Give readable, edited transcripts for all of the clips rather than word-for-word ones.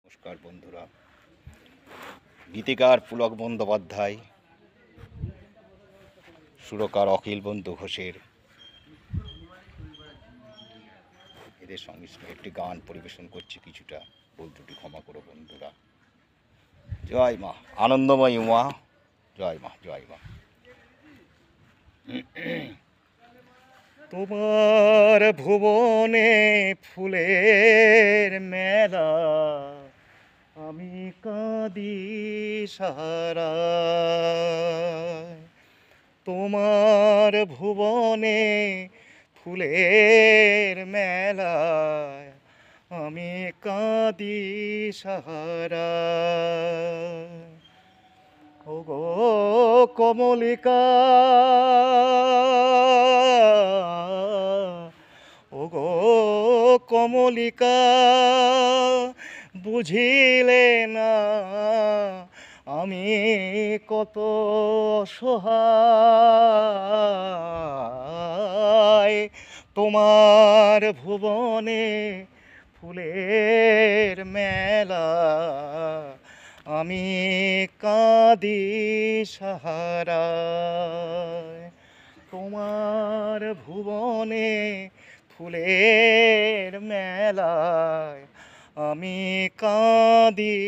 নমস্কার বন্ধুরা, গীতিকার পুলক বন্দ্যোপাধ্যায়, সুরকার অখিল বন্ধু ঘোষের এদের সংমিশ্রণে একটি গান পরিবেশন করছি। কিছুটা ভুল ত্রুটি ক্ষমা করো বন্ধুরা। জয় মা, আনন্দময়ী মা, জয় মা, জয় মা। তোমার ভুবনে ফুলের মেলা, আমি কাঁদি সারা। তোমার ভুবনে ফুলের মেলায় আমি কাঁদি সারা। ওগো কমলিকা, ওগো কমলিকা, বুঝিলে না আমি কত অসহায়। তোমার ভুবনে ফুলের মেলা, আমি কাঁদি সাহারা। তোমার ভুবনে ফুলের মেলায় আমি কাঁদি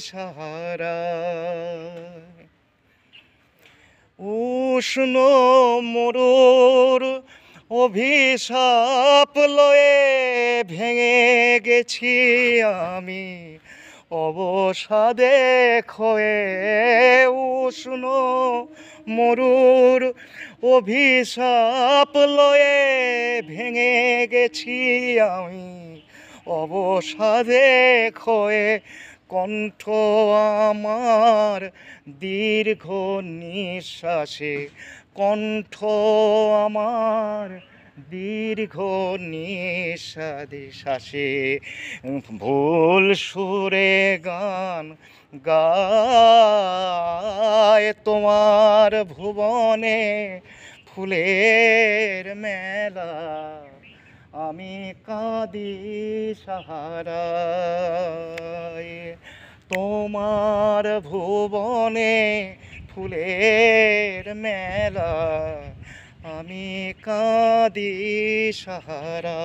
সাহারা। উষ্ণ মরুর অভিশাপ লয়ে ভেঙে গেছি আমি অবসাদে ক্ষয়ে। উষ্ণ মরুর অভিশাপ লয়ে ভেঙে গেছি আমি অবসাদে ক্ষয়ে। কণ্ঠ আমার দীর্ঘ নিঃশ্বাসে, কণ্ঠ আমার দীর্ঘ নিঃশ্বাসে ভুল সুরে গান গায়। তোমার ভুবনে ফুলের মেলা, আমি কাঁদি সাহারায়। তোমার ভুবনে ফুলের মেলা, আমি কাঁদি সাহারা।